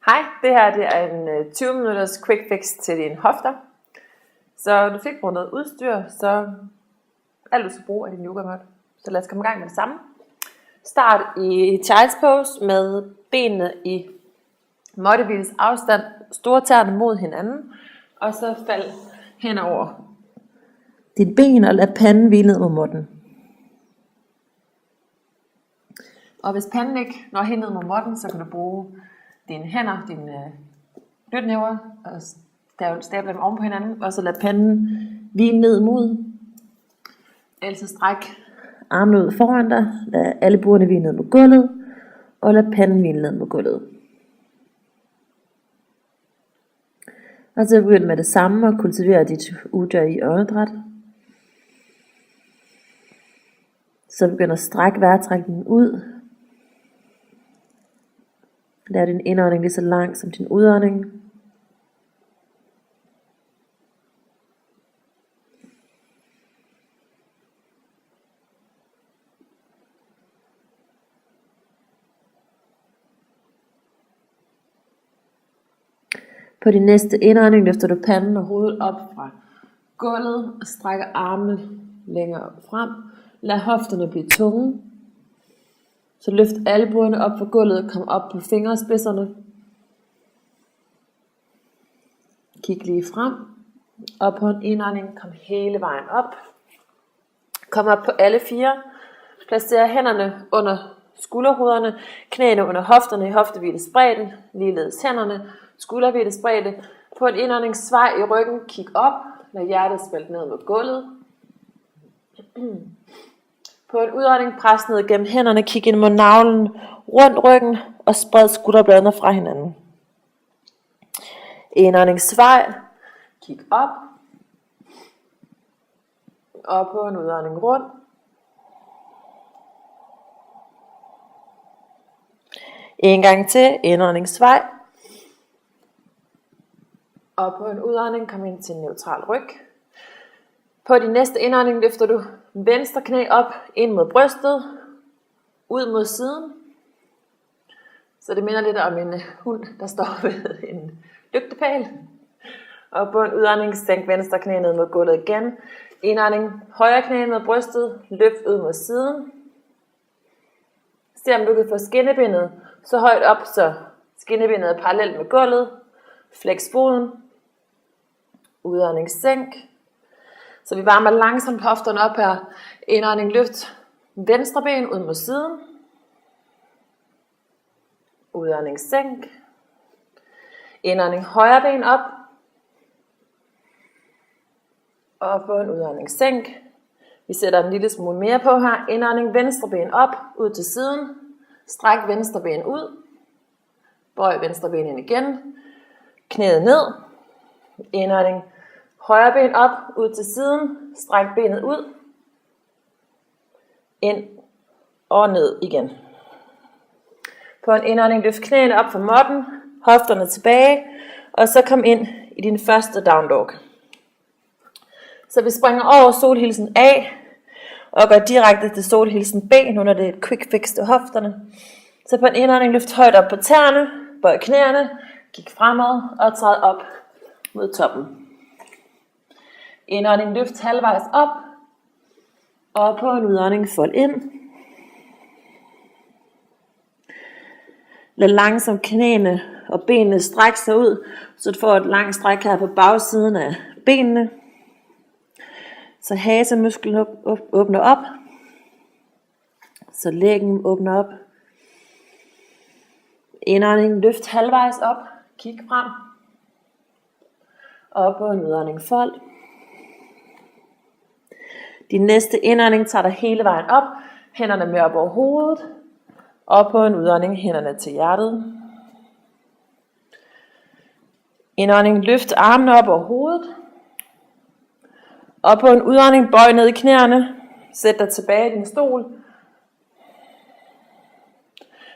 Hej, det her det er en 20 minutters quick fix til dine hofter. Så du fik brugt noget udstyr, så alt du skal bruge er din yogamat. Så lad os komme i gang med det samme. Start i child's pose med benene i måttehviles afstand, store tæerne mod hinanden, og så fald hen over dit ben og lad panden hvile ned mod måtten. Og hvis panden ikke når hen ned mod måtten, så kan du bruge dine hænder, dine knytnæver, og stable dem oven på hinanden, og så lad panden hvile ned mod. Ellers stræk armene ud foran dig, lad alle buerne hvile ned mod gulvet, og lad panden hvile ned mod gulvet. Og så begynd med det samme og kultivere dit uddyr i åndedræt. Så begynd at strække vejrtrækningen ud. Lad din indånding lige så lang som din udånding. På din næste indånding løfter du panden og hovedet op fra gulvet og strækker armene længere frem. Lad hofterne blive tunge. Så løft albuerne op fra gulvet og kom op på fingerspidserne. Kig lige frem. Og på en indånding kom hele vejen op. Kom op på alle fire. Placer hænderne under skulderhoderne, knæene under hofterne i hoftehvilesbredde, ligeledes hænderne, skulderhvilesbredde. På en indånding svej i ryggen, kig op, lad hjertet smelte ned mod gulvet. På en udånding, pres ned gennem hænderne, kig ind mod navlen, rundt ryggen og spred skulderbladene fra hinanden. Indånding svej, kig op, og på en udånding rundt. En gang til, indånding svej. Og på en udånding, kom ind til en neutral ryg. På din næste indånding løfter du venstre knæ op ind mod brystet, ud mod siden. Så det minder lidt om en hund, der står ved en lygtepæl. Og på en udånding, sænk venstre knæ ned mod gulvet igen. Indånding, højre knæ mod brystet, løft ud mod siden. Se om du kan få skinnebenet så højt op, så skinnebenet er parallelt med gulvet. Flex foden. Udånding, sænk. Så vi varmer langsomt hofterne op her. Indånding, løft venstre ben ud mod siden. Udånding, sænk. Indånding, højre ben op. Og på en udånding, sænk. Vi sætter en lille smule mere på her. Indånding, venstre ben op, ud til siden. Stræk venstre ben ud. Bøj venstre ben ind igen. Knæet ned. Indånding, højre ben op, ud til siden. Stræk benet ud. Ind og ned igen. På en indånding, løft knæene op fra måtten. Hofterne tilbage. Og så kom ind i din første down dog. Så vi springer over solhilsen A. Og går direkte til solhilsen B. Nu når det er et quick fix til hofterne. Så på en indånding, løft højt op på tæerne. Bøj knæene. Kig fremad og træd op mod toppen. Indånding, løft halvvejs op. Og på en udånding, fold ind. Lad langsomt knæene og benene strække sig ud, så du får et langt stræk her på bagsiden af benene. Så hasemusklerne åbner op. Så læggen åbner op. Indånding, løft halvvejs op. Kig frem. Og på en udånding, fold. Din næste indånding tager dig hele vejen op. Hænderne med op over hovedet. Og på en udånding, hænderne til hjertet. Indånding, løft armene op over hovedet. Og på en udånding, bøj ned i knæene. Sæt dig tilbage i din stol.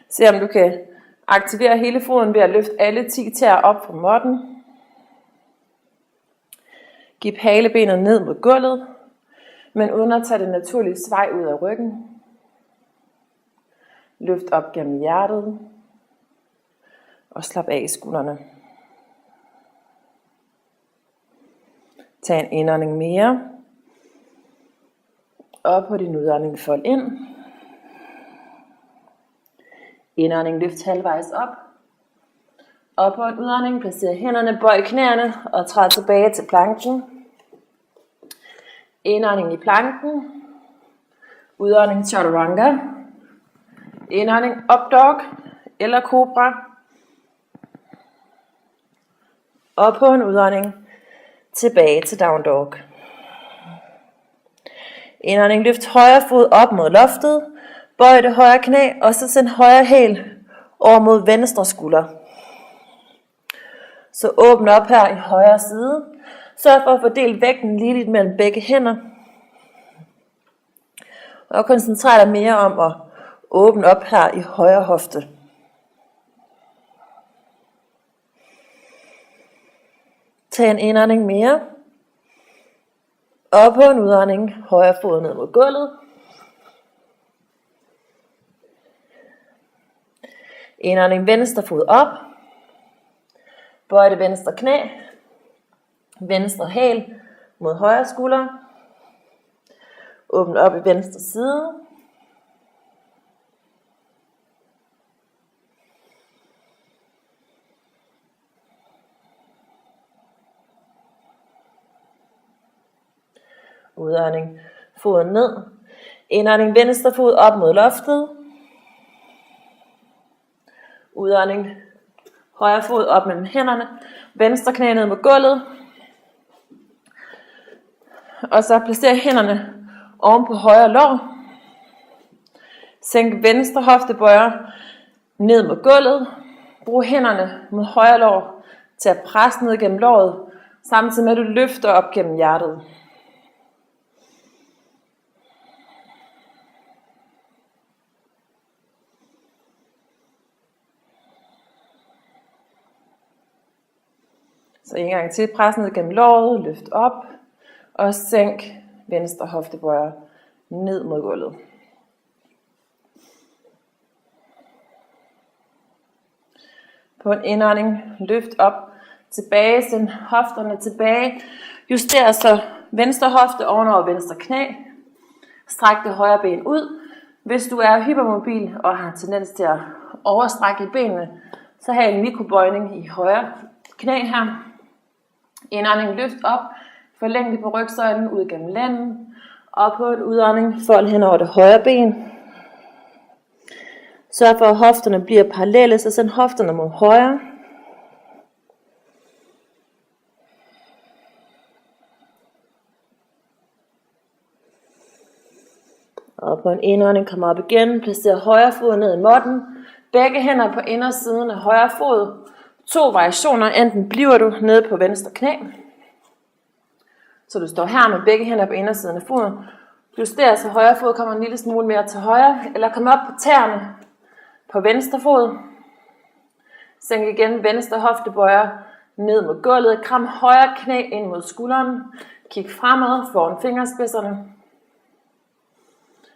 Se om du kan aktivere hele foden ved at løfte alle 10 tæer op fra måtten. Giv halebenet ned mod gulvet, men uden at tage det naturlige svej ud af ryggen. Løft op gennem hjertet. Og slap af i skuldrene. Tag en indånding mere. Og på din udånding fold ind. Indånding løft halvvejs op. Og på en udånding placer hænderne, bøj knæene og træd tilbage til planken. Indånding i planken. Udånding chaturanga. Indånding up dog eller cobra. Og på en udånding tilbage til down dog. Indånding løft højre fod op mod loftet. Bøj det højre knæ og så send højre hæl over mod venstre skulder. Så åbn op her i højre side. Sørg for at fordele vægten ligeligt mellem begge hænder. Og koncentrer dig mere om at åbne op her i højre hofte. Tag en indånding mere. Og på en udånding højre fod ned mod gulvet. Indånding venstre fod op. Bøj det venstre knæ. Venstre hæl mod højre skulder. Åbn op i venstre side. Udånding foden ned. Indånding venstre fod op mod loftet. Udånding højre fod op mellem hænderne. Venstre knæ ned mod gulvet. Og så placer hænderne oven på højre lår. Sænk venstre hoftebøjer ned mod gulvet. Brug hænderne mod højre lår til at presse ned gennem låret, samtidig med at du løfter op gennem hjertet. Så en gang til, pres ned gennem låret, løft op, og sænk venstre hoftebøjer ned mod gulvet. På en indånding, løft op, tilbage, send hofterne tilbage, juster så venstre hofte ovenover venstre knæ, stræk det højre ben ud. Hvis du er hypermobil og har tendens til at overstrække benene, så har en mikrobøjning i højre knæ her. Indånding løft op, forlæng det på rygsøjlen ud gennem lænden, og på en udånding fold hen over det højre ben. Sørg for at hofterne bliver parallelle, så send hofterne mod højre. Og på en indånding kommer op igen, placer højre fod ned i måtten. Begge hænder på indersiden af højre fod. 2 variationer, enten bliver du nede på venstre knæ, så du står her med begge hænder på indersiden af foden. Juster så højre fod kommer en lille smule mere til højre, eller kom op på tæerne på venstre fod. Sænk igen venstre hoftebøjer ned mod gulvet. Kram højre knæ ind mod skulderen. Kig fremad foran fingerspidserne.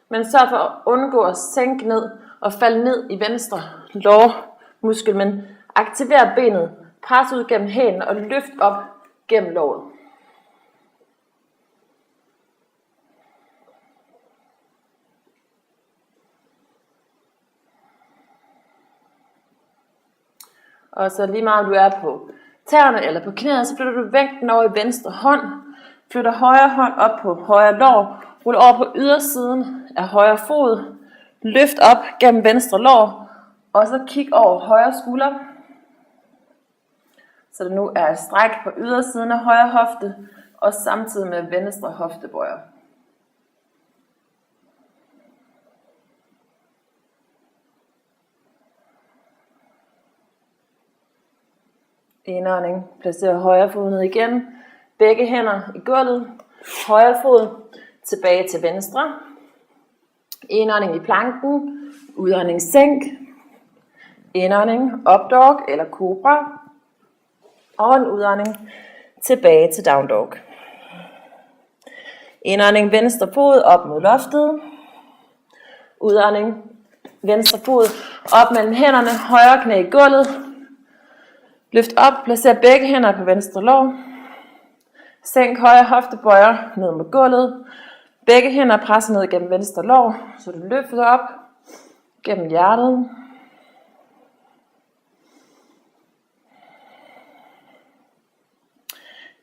Men sørg for at undgå at sænke ned og falde ned i venstre lårmuskel, men aktiver benet, pres ud gennem hælen og løft op gennem låret. Og så lige meget om du er på tæerne eller på knæet, så flytter du vægten over i venstre hånd. Flytter højre hånd op på højre lår. Rul over på ydersiden af højre fod. Løft op gennem venstre lår. Og så kig over højre skulder. Så det nu er et stræk på ydersiden af højre hofte. Og samtidig med venstre hoftebøjer. Indånding. Placer højre fod ned igen. Begge hænder i gulvet. Højre fod tilbage til venstre. Indånding i planken. Udånding sænk. Indånding up dog eller cobra. Og en udånding tilbage til down dog. Indånding venstre fod op mod loftet. Udånding venstre fod op mellem hænderne. Højre knæ i gulvet. Løft op, placer begge hænder på venstre lår. Sænk højre hoftebøjer ned mod gulvet. Begge hænder presser ned gennem venstre lår, så du løfter op gennem hjertet.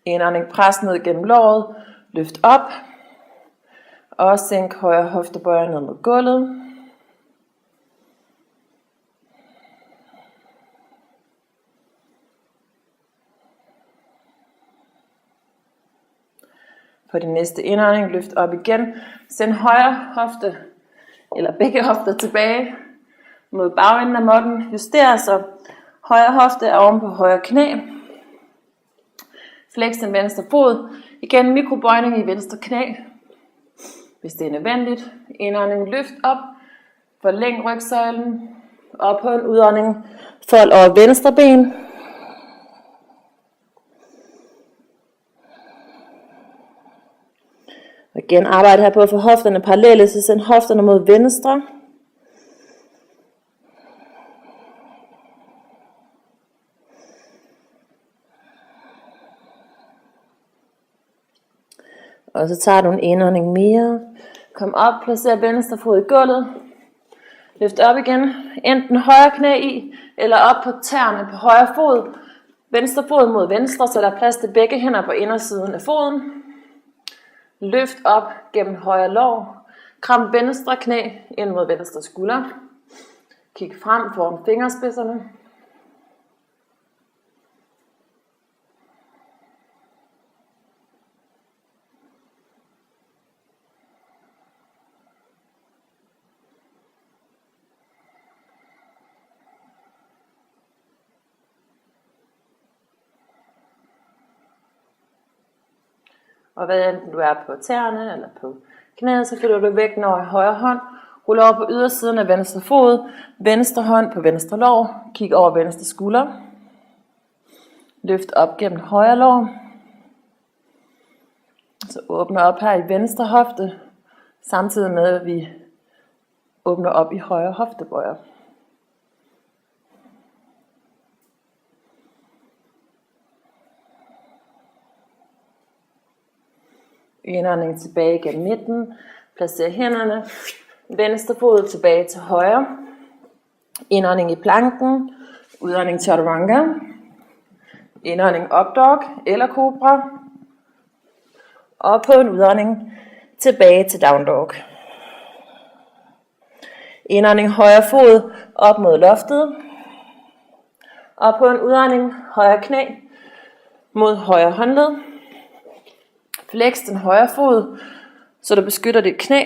Indånding, pres ned gennem låret. Løft op. Og sænk højre hoftebøjer ned mod gulvet. På din næste indånding, løft op igen. Send højre hofte, eller begge hofter tilbage mod bagenden af måtten. Juster så højre hofte er oven på højre knæ. Flex den venstre fod. Igen mikrobøjning i venstre knæ, hvis det er nødvendigt. Indånding, løft op. Forlæng rygsøjlen. Og på en udånding, fold over venstre ben. Og igen arbejde her på at få hofterne parallelle, så send hofterne mod venstre. Og så tager du en indånding mere. Kom op, placer venstre fod i gulvet. Løft op igen. Enten højre knæ i, eller op på tæerne på højre fod. Venstre fod mod venstre, så der er plads til begge hænder på indersiden af foden. Løft op gennem højre lår. Kram venstre knæ ind mod venstre skulder. Kig frem foran fingerspidserne. Og hvad enten du er på tæerne eller på knæet, så flytter du vægten over i højre hånd. Rul over på ydersiden af venstre fod. Venstre hånd på venstre lår. Kig over venstre skulder. Løft op gennem højre lår. Så åbner op her i venstre hofte. Samtidig med at vi åbner op i højre hoftebøjer. Indånding tilbage gennem midten. Placer hænderne. Venstre fod tilbage til højre. Indånding i planken. Udånding chaturanga. Indånding up dog eller cobra. Og på en udånding tilbage til down dog. Indånding højre fod op mod loftet. Og på en udånding højre knæ mod højre håndled. Flex den højre fod, så du beskytter dit knæ.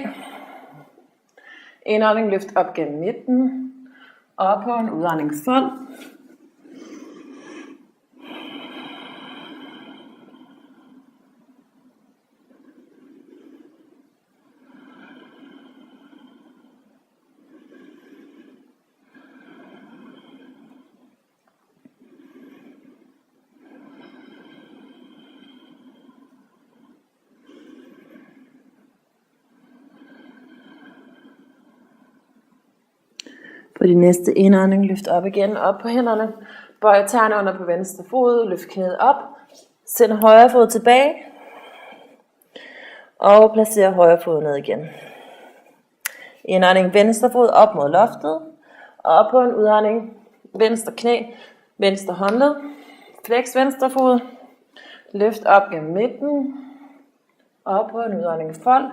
Indånding, løft op gennem midten. Og på en udånding fold. På din næste indånding, løft op igen, op på hænderne. Bøj tæerne under på venstre fod, løft knæet op. Send højre fod tilbage. Og placer højre fod ned igen. Indånding, venstre fod op mod loftet. Og på en udånding, venstre knæ, venstre håndled. Flex venstre fod. Løft op gennem midten. Og på en udånding fold.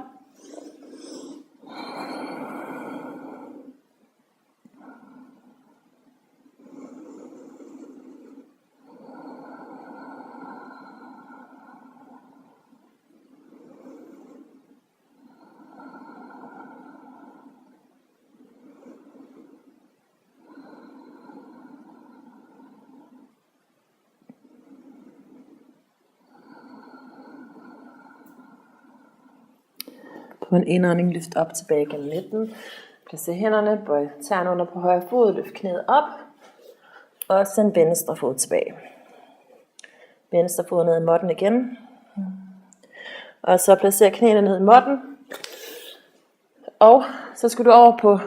På en indånding, løft op tilbage gennem midten. Placer hænderne, bøj tæerne under på højre fod, løft knæet op. Og send venstre fod tilbage. Venstre fod ned i måtten igen. Og så placer knæene ned i måtten. Og så skal du over på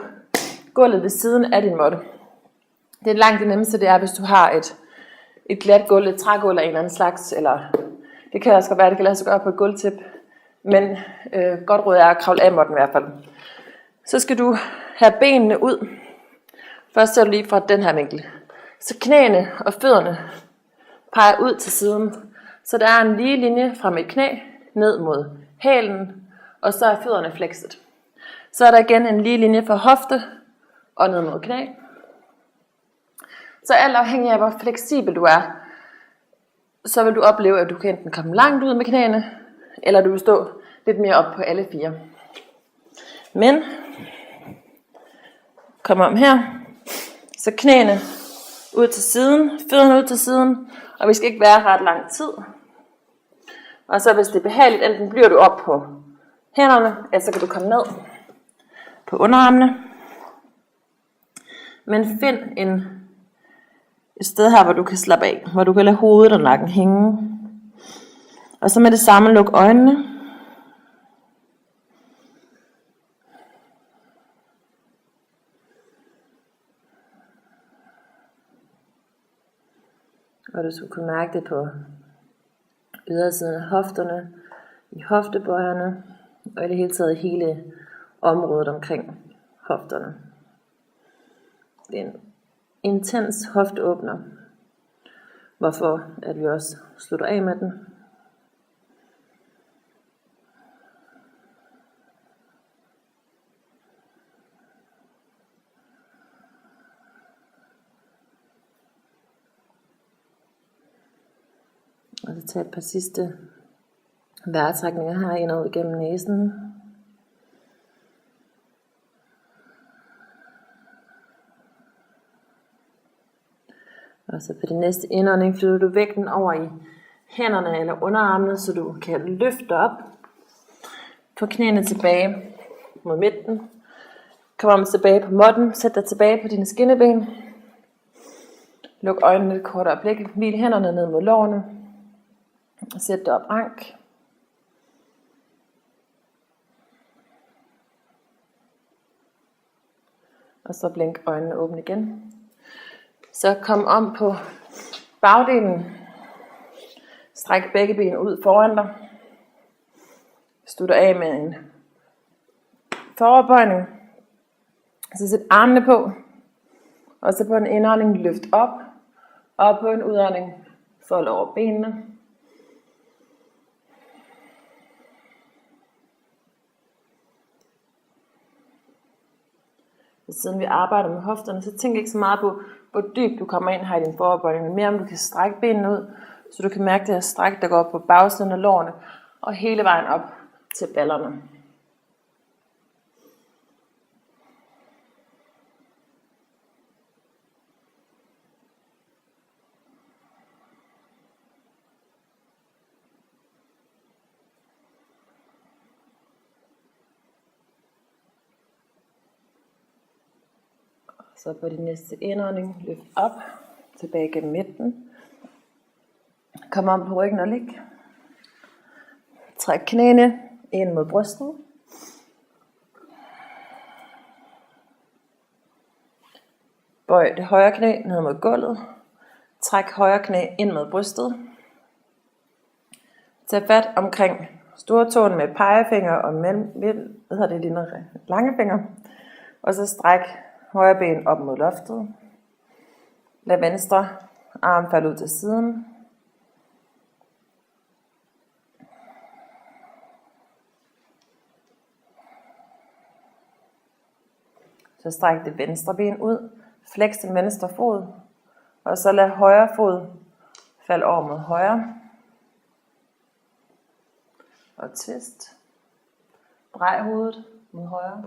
gulvet ved siden af din måtte. Det er langt det nemmeste, det er, hvis du har et glat gulv, et trægulv af en eller anden slags, eller det kan også være, det kan lade sig gøre på et gulvtæp, men godt råd er at kravle af måtten i hvert fald. Så skal du have benene ud. Først ser du lige fra den her vinkel. Så knæene og fødderne peger ud til siden, så der er en lige linje fra mit knæ ned mod hælen, og så er fødderne flexet. Så er der igen en lige linje fra hofte og ned mod knæ. Så alt afhængig af hvor fleksibel du er, så vil du opleve, at du kan enten komme langt ud med knæene, eller du vil stå lidt mere op på alle fire. Men, kom om her, så knæene ud til siden, fødderne ud til siden, og vi skal ikke være ret lang tid. Og så hvis det er behageligt, enten bliver du op på hænderne, eller så kan du komme ned på underarmene. Men find et sted her, hvor du kan slappe af, hvor du kan lade hovedet og nakken hænge. Og så med det samme luk øjnene. Og du skulle kunne mærke det på ydersiden af hofterne, i hoftebøjerne, og i det hele taget hele området omkring hofterne. Det er en intens hofteåbner, hvorfor at vi også slutter af med den. Og så tage et par sidste vejrtrækninger her ind og ud gennem næsen. Og så på det næste indånding flytter du vægten over i hænderne eller underarmene, så du kan løfte op. Få knæene tilbage mod midten. Kom om tilbage på måtten. Sæt dig tilbage på dine skinneben. Luk øjnene et kort øjeblik. Hvil hænderne ned mod lårene. Sæt dig op rank. Og så blink øjnene åbne igen. Så kom om på bagdelen. Stræk begge ben ud foran dig. Slutter af med en foroverbøjning. Så sæt armene på. Og så på en indånding løft op. Og på en udånding fold over benene. Siden vi arbejder med hofterne, så tænk ikke så meget på, hvor dybt du kommer ind her i din foroverbøjning, men mere om du kan strække benene ud, så du kan mærke det her stræk, der går op på bagsiden af lårene, og hele vejen op til ballerne. Så på din næste indånding, løft op, tilbage gennem midten. Kom om på ryggen og lig. Træk knæene ind mod brystet. Bøj det højre knæ ned mod gulvet. Træk højre knæ ind mod brystet. Tag fat omkring stortåen med pegefinger og dine lange fingre. Og så stræk højre ben op mod loftet. Lad venstre arm falde ud til siden. Så stræk det venstre ben ud. Flex den venstre fod. Og så lad højre fod falde over mod højre. Og twist. Drej hovedet mod højre.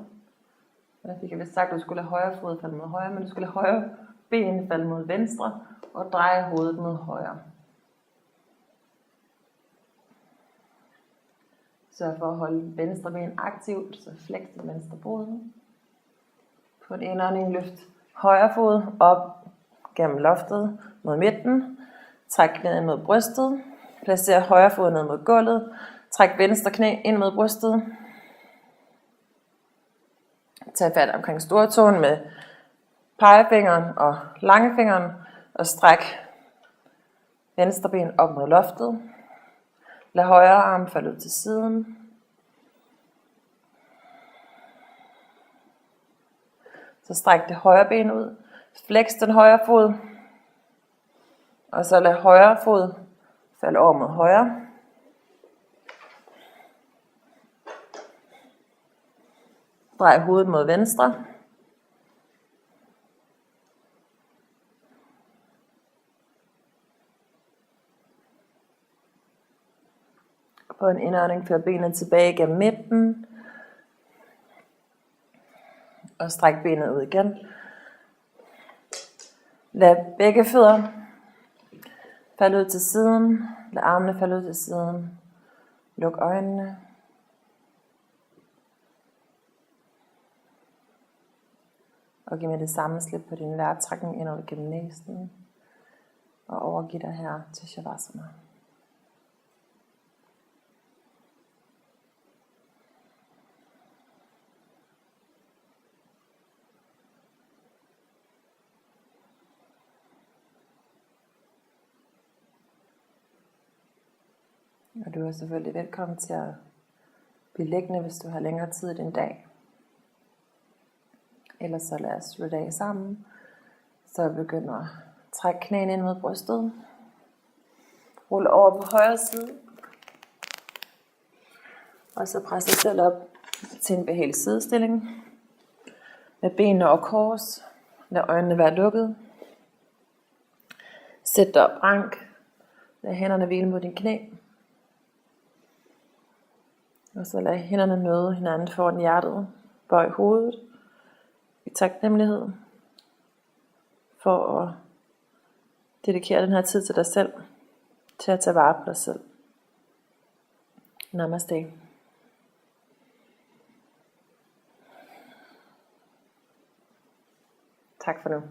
Jeg fik vist sagt, at du skulle lade højre fod falde mod højre, men du skulle lade højre ben falde mod venstre og dreje hovedet mod højre. Sørg for at holde venstre ben aktivt, så flex den venstre fod. På en indånding løft højre fod op gennem loftet mod midten. Træk knæet mod brystet. Placer højre fod ned mod gulvet. Træk venstre knæ ind mod brystet. Tag fat omkring stortåen med pegefingeren og langefingeren og stræk Venstre ben op mod loftet. Lad højre arm falde ud til siden. Så stræk det højre ben ud. Flex den højre fod. Og så lad højre fod falde over mod højre. Drej hovedet mod venstre. På en indånding før benet tilbage gennem midten. Og stræk benet ud igen. Lad begge fødder falde ud til siden. Lad armene falde ud til siden. Luk øjnene. Og giv med det samme slip på din vejrtrækning ind over gennem næsen. Og overgiv dig her til Shavasana. Og du er selvfølgelig velkommen til at blive liggende, hvis du har længere tid i din dag. Ellers så lad os slutte af sammen. Så begynd at trække knæene ind mod brystet. Rul over på højre side. Og så pres dig selv op til en behagelig sidestilling. Med benene over kors. Lad øjnene være lukket. Sæt dig op rank. Lad hænderne hvile mod din knæ. Og så lad hænderne møde hinanden foran hjertet. Bøj hovedet. I taknemmelighed for at dedikere den her tid til dig selv. Til at tage vare på dig selv. Namaste. Tak for nu.